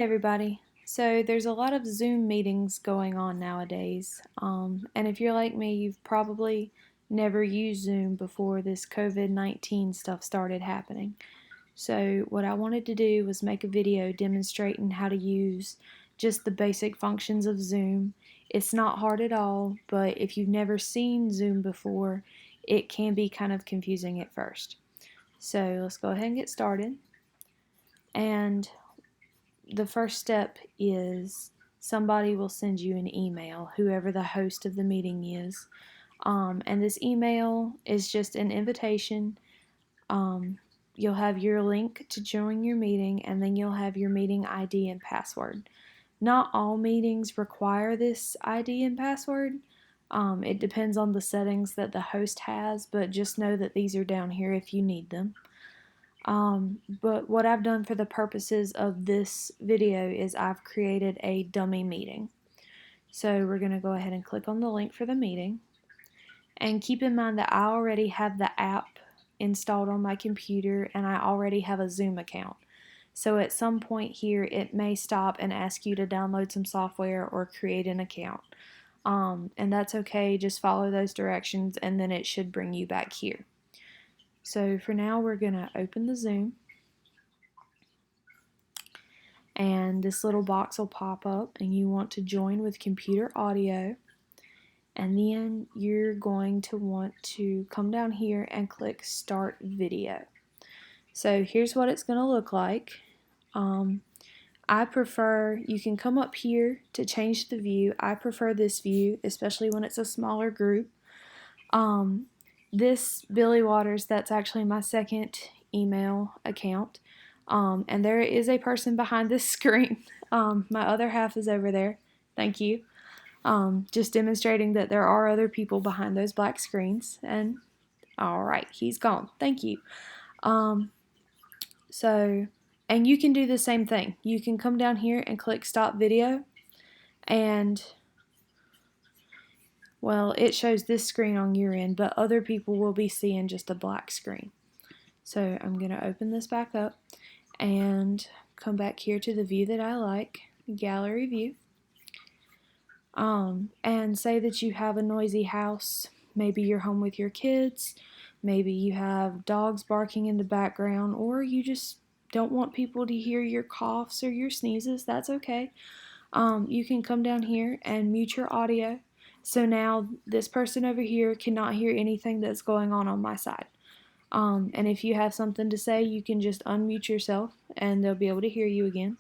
Everybody. So there's a lot of Zoom meetings going on nowadays. And if you're like me, you've probably never used Zoom before this COVID-19 stuff started happening. So what I wanted to do was make a video demonstrating how to use just the basic functions of Zoom. It's not hard at all, but if you've never seen Zoom before, it can be kind of confusing at first. So let's go ahead and get started. And the first step is somebody will send you an email, whoever the host of the meeting is. And this email is just an invitation. You'll have your link to join your meeting, and then you'll have your meeting ID and password. Not all meetings require this ID and password. It depends on the settings that the host has, but just know that these are down here if you need them. But what I've done for the purposes of this video is I've created a dummy meeting. So we're going to go ahead and click on the link for the meeting. And keep in mind that I already have the app installed on my computer and I already have a Zoom account. So at some point here it may stop and ask you to download some software or create an account. And that's okay, just follow those directions and then it should bring you back here. So for now we're going to open the Zoom. And this little box will pop up and you want to join with computer audio, and then you're going to want to come down here and click start video. So here's what it's going to look like. I prefer, you can come up here to change the view. I prefer this view, especially when it's a smaller group. This Billy Waters, that's actually my second email account. And there is a person behind this screen. My other half is over there. Thank you. Just demonstrating that there are other people behind those black screens. And all right, he's gone. Thank you. And you can do the same thing. You can come down here and click stop video. And, well, it shows this screen on your end, but other people will be seeing just a black screen. So I'm going to open this back up and come back here to the view that I like, gallery view, and say that you have a noisy house. Maybe you're home with your kids, maybe you have dogs barking in the background, or you just don't want people to hear your coughs or your sneezes. That's okay. You can come down here and mute your audio. So now this person over here cannot hear anything that's going on my side. And if you have something to say, you can just unmute yourself and they'll be able to hear you again.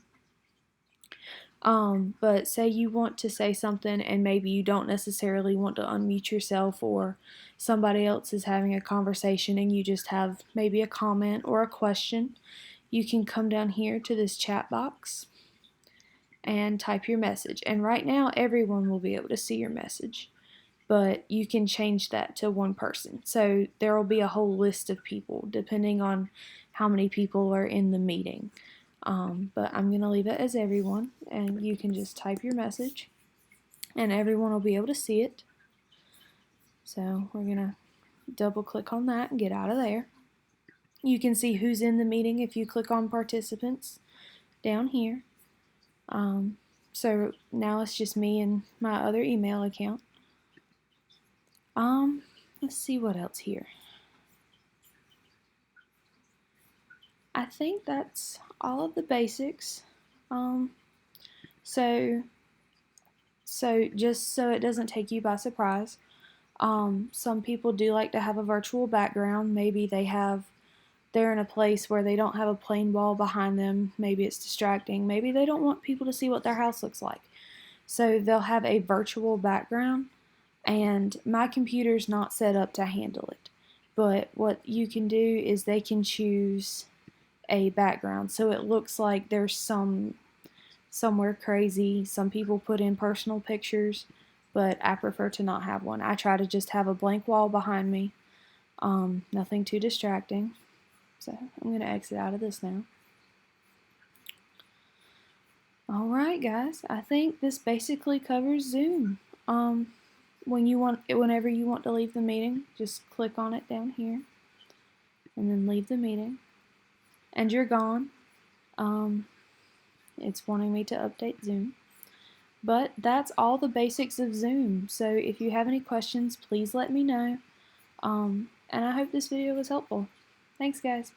But say you want to say something and maybe you don't necessarily want to unmute yourself, or somebody else is having a conversation and you just have maybe a comment or a question, you can come down here to this chat box and type your message. And right now everyone will be able to see your message, but you can change that to one person. So there will be a whole list of people depending on how many people are in the meeting. But I'm going to leave it as everyone, and you can just type your message and everyone will be able to see it. So we're going to double click on that and get out of there. You can see who's in the meeting if you click on participants down here. So now it's just me and my other email account. Let's see what else here. I think that's all of the basics. So just so it doesn't take you by surprise, some people do like to have a virtual background. Maybe they're in a place where they don't have a plain wall behind them. Maybe it's distracting. Maybe they don't want people to see what their house looks like. So they'll have a virtual background, and my computer's not set up to handle it. But what you can do is they can choose a background so it looks like there's somewhere crazy. Some people put in personal pictures, but I prefer to not have one. I try to just have a blank wall behind me. Nothing too distracting. So I'm going to exit out of this now. Alright guys, I think this basically covers Zoom. Whenever you want to leave the meeting, just click on it down here and then leave the meeting and you're gone. It's wanting me to update Zoom. But that's all the basics of Zoom. So if you have any questions, please let me know. And I hope this video was helpful. Thanks, guys.